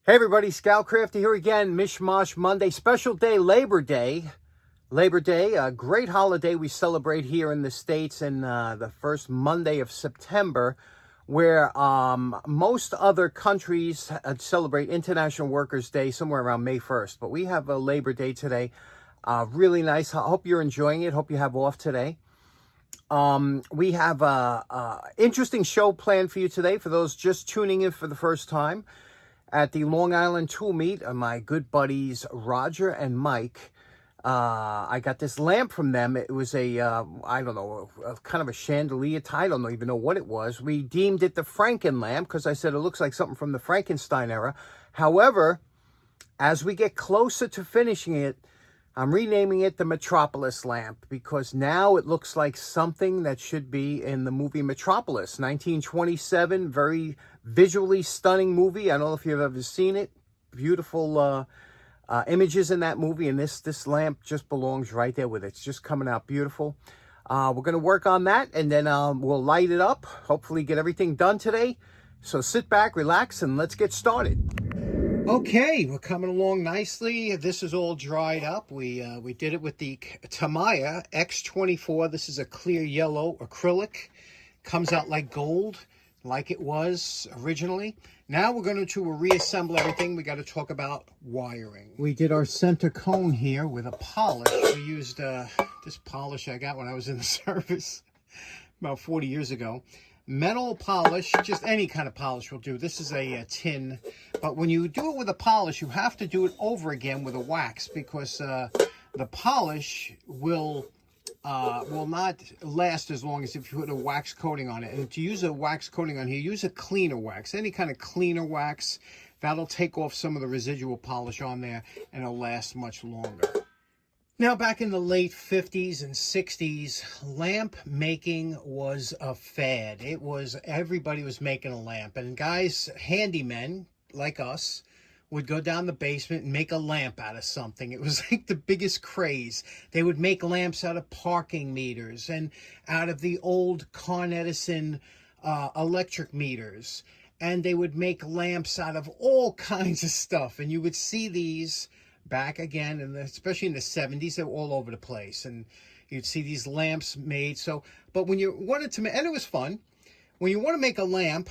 Hey everybody, Scoutcrafter here again. Mishmash Monday, special day, Labor Day. Labor Day, a great holiday we celebrate here in the States in the first Monday of September, where most other countries celebrate International Workers' Day somewhere around May 1st. But we have a Labor Day today. Really nice. I hope you're enjoying it. Hope you have off today. We have a interesting show planned for you today for those just tuning in for the first time. At the Long Island Tool Meet, my good buddies Roger and Mike, I got this lamp from them. It was I don't know, kind of a chandelier. I don't even know what it was. We deemed it the Frankenlamp because I said it looks like something from the Frankenstein era. However, as we get closer to finishing it, I'm renaming it the Metropolis lamp because now it looks like something that should be in the movie Metropolis, 1927, very visually stunning movie. I don't know if you've ever seen it. Beautiful images in that movie, and this lamp just belongs right there with it. It's just coming out beautiful. We're going to work on that, and then we'll light it up, hopefully get everything done today. So sit back, relax, and let's get started. Okay, we're coming along nicely. This is all dried up. We did it with the Tamiya X24. This is a clear yellow acrylic. Comes out like gold, like it was originally. Now we're going to reassemble everything. We got to talk about wiring. We did our center cone here with a polish. We used this polish I got when I was in the service about 40 years ago. Metal polish, just any kind of polish will do. This is a tin, but when you do it with a polish, you have to do it over again with a wax because the polish will not last as long as if you put a wax coating on it. And to use a wax coating on here, use a cleaner wax, any kind of cleaner wax. That'll take off some of the residual polish on there and it'll last much longer. Now, back in the late 50s and 60s, lamp making was a fad. Everybody was making a lamp. And guys, handymen like us, would go down the basement and make a lamp out of something. It was like the biggest craze. They would make lamps out of parking meters and out of the old Con Edison electric meters. And they would make lamps out of all kinds of stuff. And you would see these back again, and especially in the 70s, they were all over the place, and you'd see these lamps made. But when you wanted to make, and it was fun, when you want to make a lamp,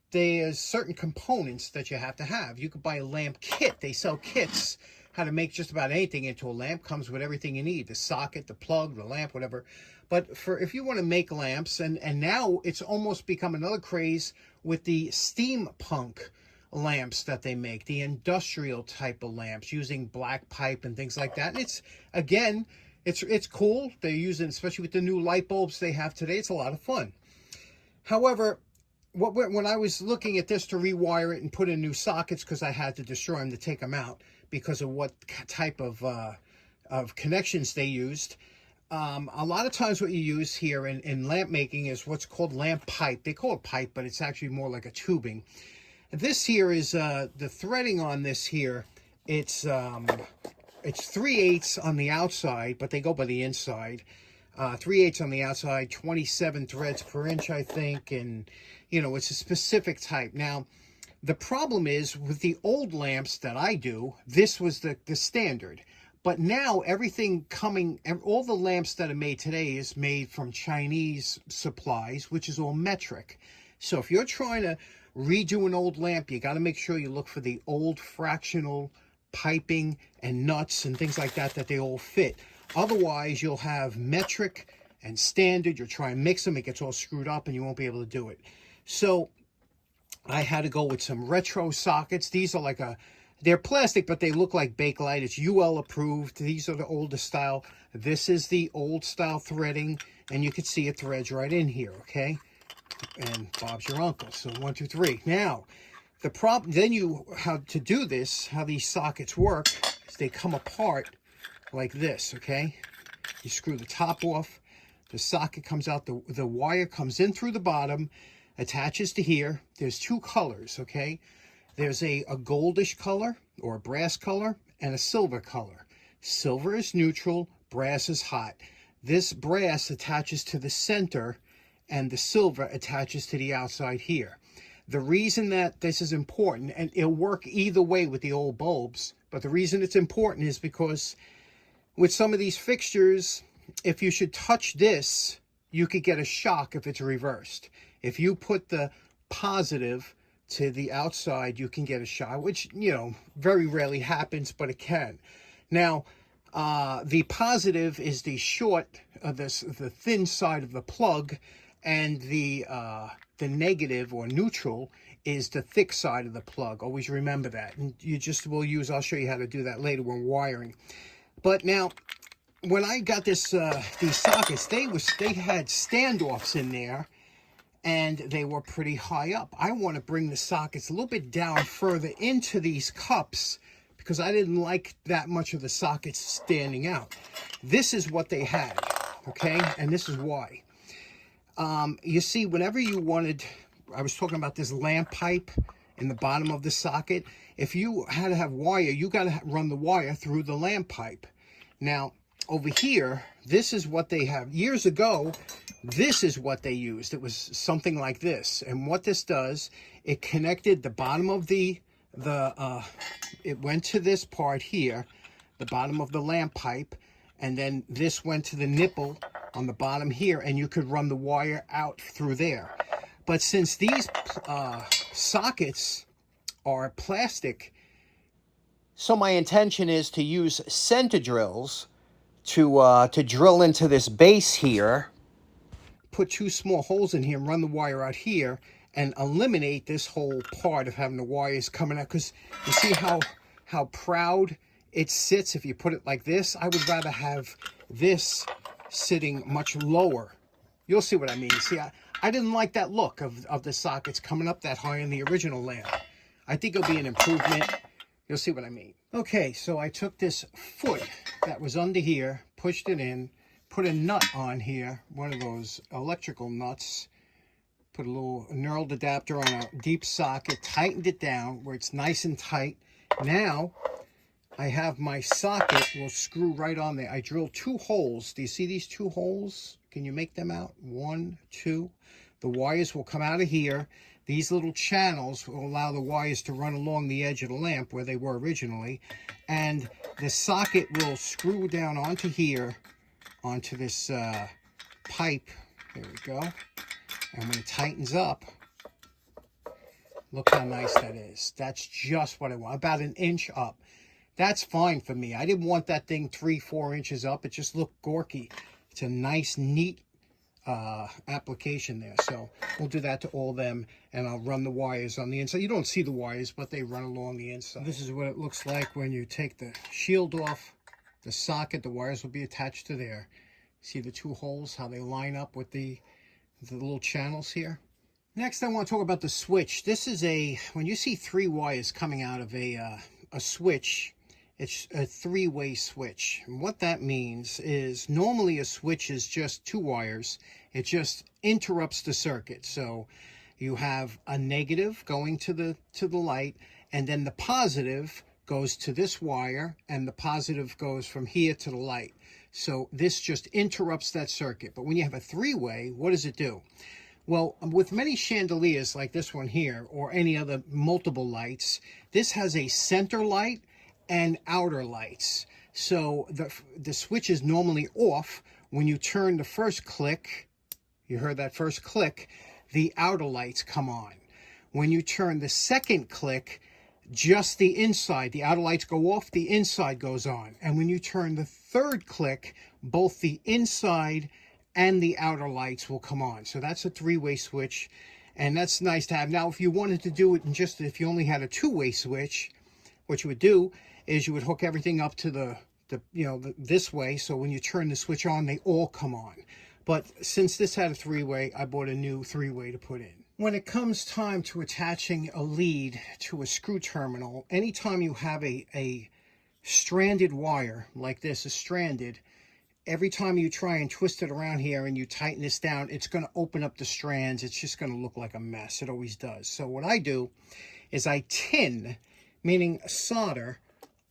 there's certain components that you have to have. You could buy a lamp kit. They sell kits how to make just about anything into a lamp. Comes with everything you need, the socket, the plug, the lamp, whatever. But if you want to make lamps, and now it's almost become another craze with the steampunk lamps that they make, the industrial type of lamps using black pipe and things like that. And it's cool. They're using, especially with the new light bulbs they have today, it's a lot of fun. However, when I was looking at this to rewire it and put in new sockets, because I had to destroy them to take them out because of what type of connections they used, a lot of times what you use here in lamp making is what's called lamp pipe. They call it pipe, but it's actually more like a tubing. This here is the threading on this here. It's 3/8 on the outside, but they go by the inside. 3/8 on the outside, 27 threads per inch, I think, and it's a specific type. Now, the problem is with the old lamps that I do, this was the standard. But now all the lamps that are made today is made from Chinese supplies, which is all metric. So if you're trying to redo an old lamp, you got to make sure you look for the old fractional piping and nuts and things like that they all fit. Otherwise, you'll have metric and standard. You'll try and mix them, it gets all screwed up and you won't be able to do it. So I had to go with some retro sockets. These are they're plastic, but they look like Bakelite. It's UL approved. These are the older style. This is the old style threading, and you can see it threads right in here, okay? And Bob's your uncle. So 1, 2, 3. Now, the problem, how to do this, how these sockets work, is they come apart like this, okay? You screw the top off, the socket comes out, the wire comes in through the bottom, attaches to here. There's two colors, okay? There's a goldish color or a brass color and a silver color. Silver is neutral, brass is hot. This brass attaches to the center and the silver attaches to the outside here. The reason that this is important, and it'll work either way with the old bulbs, but the reason it's important is because with some of these fixtures, if you should touch this, you could get a shock if it's reversed. If you put the positive to the outside, you can get a shock, which, you know, very rarely happens, but it can. Now, the positive is the short, the thin side of the plug, and the negative or neutral is the thick side of the plug. Always remember that. And you just will use, I'll show you how to do that later when wiring. But now, when I got this, these sockets, they had standoffs in there, and they were pretty high up. I want to bring the sockets a little bit down further into these cups because I didn't like that much of the sockets standing out. This is what they had, okay? And this is why. You see, whenever you wanted, I was talking about this lamp pipe in the bottom of the socket. If you had to have wire, you got to run the wire through the lamp pipe. Now, over here, this is what they have. Years ago, this is what they used. It was something like this. And what this does, it connected the bottom of it went to this part here, the bottom of the lamp pipe, and then this went to the nipple on the bottom here, and you could run the wire out through there. But since these sockets are plastic, so my intention is to use center drills to drill into this base here, put 2 small holes in here and run the wire out here, and eliminate this whole part of having the wires coming out. Because you see how proud it sits if you put it like this? I would rather have this sitting much lower. You'll see what I mean. See, I didn't like that look of the sockets coming up that high in the original lamp. I think it'll be an improvement. You'll see what I mean. Okay, so I took this foot that was under here, pushed it in, put a nut on here, one of those electrical nuts, put a little knurled adapter on a deep socket, tightened it down where it's nice and tight. Now, I have my socket will screw right on there. I drilled 2 holes. Do you see these 2 holes? Can you make them out? 1, 2. The wires will come out of here. These little channels will allow the wires to run along the edge of the lamp where they were originally. And the socket will screw down onto here, onto this pipe. There we go. And when it tightens up, look how nice that is. That's just what I want. About 1 inch up. That's fine for me. I didn't want that thing 3-4 inches up. It just looked gorky. It's a nice, neat application there. So we'll do that to all of them, and I'll run the wires on the inside. You don't see the wires, but they run along the inside. This is what it looks like when you take the shield off the socket. The wires will be attached to there. See the 2 holes, how they line up with the little channels here. Next, I want to talk about the switch. This is when you see 3 wires coming out of a switch, it's a 3-way switch. And what that means is normally a switch is just 2 wires. It just interrupts the circuit. So you have a negative going to the light, and then the positive goes to this wire, and the positive goes from here to the light. So this just interrupts that circuit. But when you have a 3-way, what does it do? Well, with many chandeliers like this one here, or any other multiple lights, this has a center light and outer lights. So the switch is normally off. When you turn the first click, you heard that first click, the outer lights come on. When you turn the second click, just the inside, the outer lights go off, the inside goes on. And when you turn the third click, both the inside and the outer lights will come on. So that's a 3-way switch, and that's nice to have. Now, if you wanted to do it in just, if you only had a 2-way switch, what you would do is you would hook everything up to this way, so when you turn the switch on, they all come on. But since this had a 3-way, I bought a new 3-way to put in. When it comes time to attaching a lead to a screw terminal, anytime you have a stranded wire like this is stranded, every time you try and twist it around here and you tighten this down, it's going to open up the strands. It's just going to look like a mess. It always does. So what I do is I tin, meaning solder,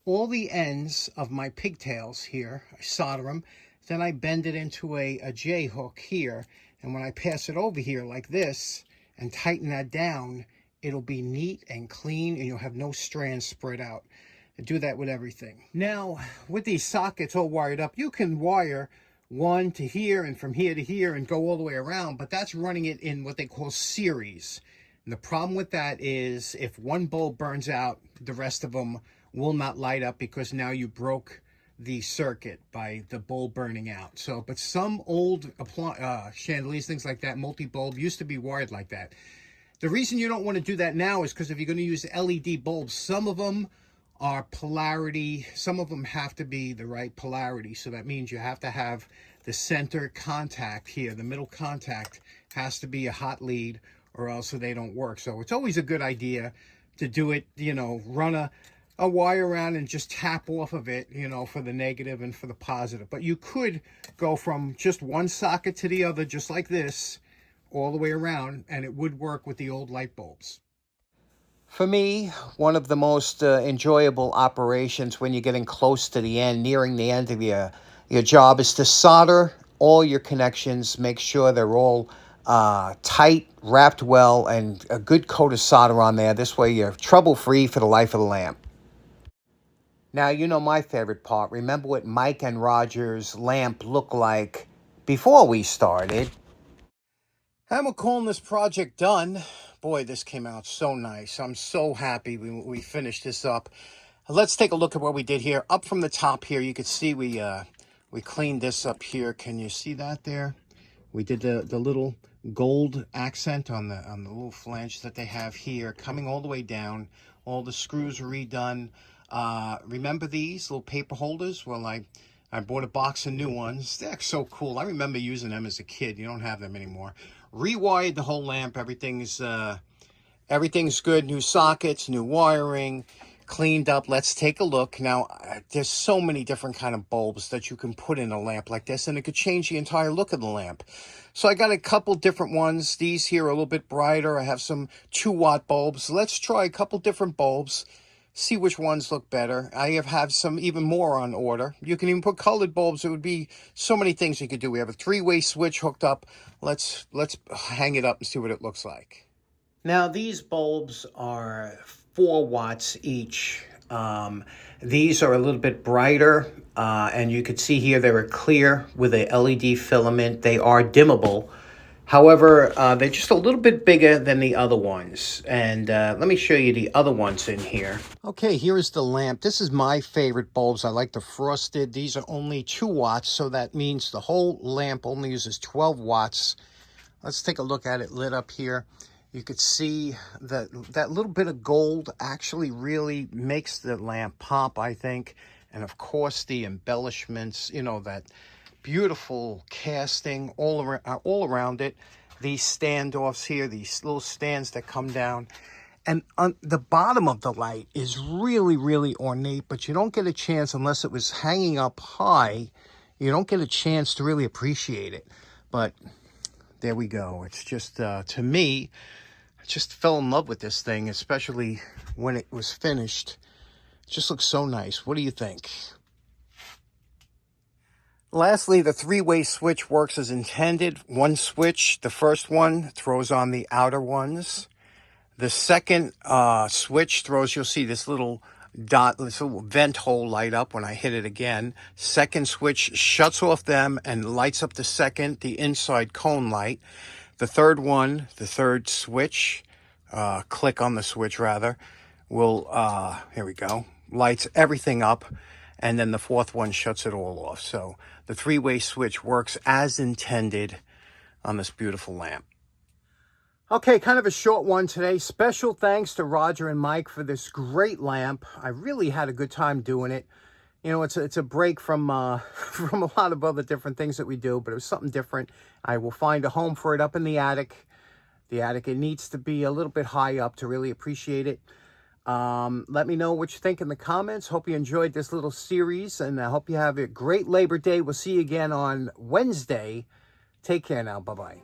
all the ends of my pigtails here. I solder them. Then I bend it into a J hook here. And when I pass it over here like this and tighten that down, It'll be neat and clean, and you'll have no strands spread out. And do that with everything. Now, with these sockets all wired up, you can wire one to here and from here to here and go all the way around, but that's running it in what they call series. And the problem with that is if one bulb burns out, the rest of them will not light up because now you broke the circuit by the bulb burning out. So, but some old chandeliers, things like that, multi-bulb, used to be wired like that. The reason you don't want to do that now is because if you're going to use LED bulbs, some of them are polarity, some of them have to be the right polarity. So that means you have to have the center contact here, the middle contact has to be a hot lead, or else they don't work. So it's always a good idea to do it, you know, run a wire around and just tap off of it, you know, for the negative and for the positive. But you could go from just one socket to the other, just like this, all the way around, and it would work with the old light bulbs. For me, one of the most enjoyable operations when you're getting close to the end, nearing the end of your job, is to solder all your connections. Make sure they're all tight, wrapped well, and a good coat of solder on there. This way you're trouble-free for the life of the lamp. Now, you know my favorite part. Remember what Mike and Roger's lamp looked like before we started. And we're calling this project done. Boy, this came out so nice. I'm so happy we finished this up. Let's take a look at what we did here. Up from the top here, you can see we cleaned this up here. Can you see that there? We did the little gold accent on the little flange that they have here, coming all the way down. All the screws were redone. Remember these little paper holders? Well, I bought a box of new ones. They're so cool. I remember using them as a kid. You don't have them anymore. Rewired the whole lamp. Everything's good. New sockets, new wiring, cleaned up. Let's take a look. Now, there's so many different kind of bulbs that you can put in a lamp like this, and it could change the entire look of the lamp. So I got a couple different ones. These here are a little bit brighter. I have some 2-watt bulbs. Let's try a couple different bulbs. See which ones look better. I have some even more on order. You can even put colored bulbs. It would be so many things you could do. We have a 3-way switch hooked up. Let's hang it up and see what it looks like. Now these bulbs are 4 watts each. These are a little bit brighter, and you can see here they were clear with a LED filament. They are dimmable. However, they're just a little bit bigger than the other ones. And let me show you the other ones in here. Okay, here is the lamp. This is my favorite bulbs. I like the frosted. These are only 2 watts, so that means the whole lamp only uses 12 watts. Let's take a look at it lit up here. You could see that little bit of gold actually really makes the lamp pop, I think. And of course, the embellishments, you know, that beautiful casting all around it. These standoffs here, these little stands that come down. And on the bottom of the light is really, really ornate, but you don't get a chance, unless it was hanging up high, you don't get a chance to really appreciate it. But there we go. It's just, to me, I just fell in love with this thing, especially when it was finished. It just looks so nice. What do you think? Lastly, the 3-way switch works as intended. One switch, the first one, throws on the outer ones. The second switch throws, you'll see this little dot, this little vent hole light up when I hit it again. Second switch shuts off them and lights up the inside cone light. The third one, the third switch, click on the switch rather, will, here we go, lights everything up. And then the fourth one shuts it all off. So the 3-way switch works as intended on this beautiful lamp. Okay, kind of a short one today. Special thanks to Roger and Mike for this great lamp. I really had a good time doing it. You know, it's a break from from a lot of other different things that we do, but it was something different. I will find a home for it up in the attic. It needs to be a little bit high up to really appreciate it. Let me know what you think in the comments. Hope you enjoyed this little series, and I hope you have a great Labor Day. We'll see you again on Wednesday. Take care now. Bye-bye.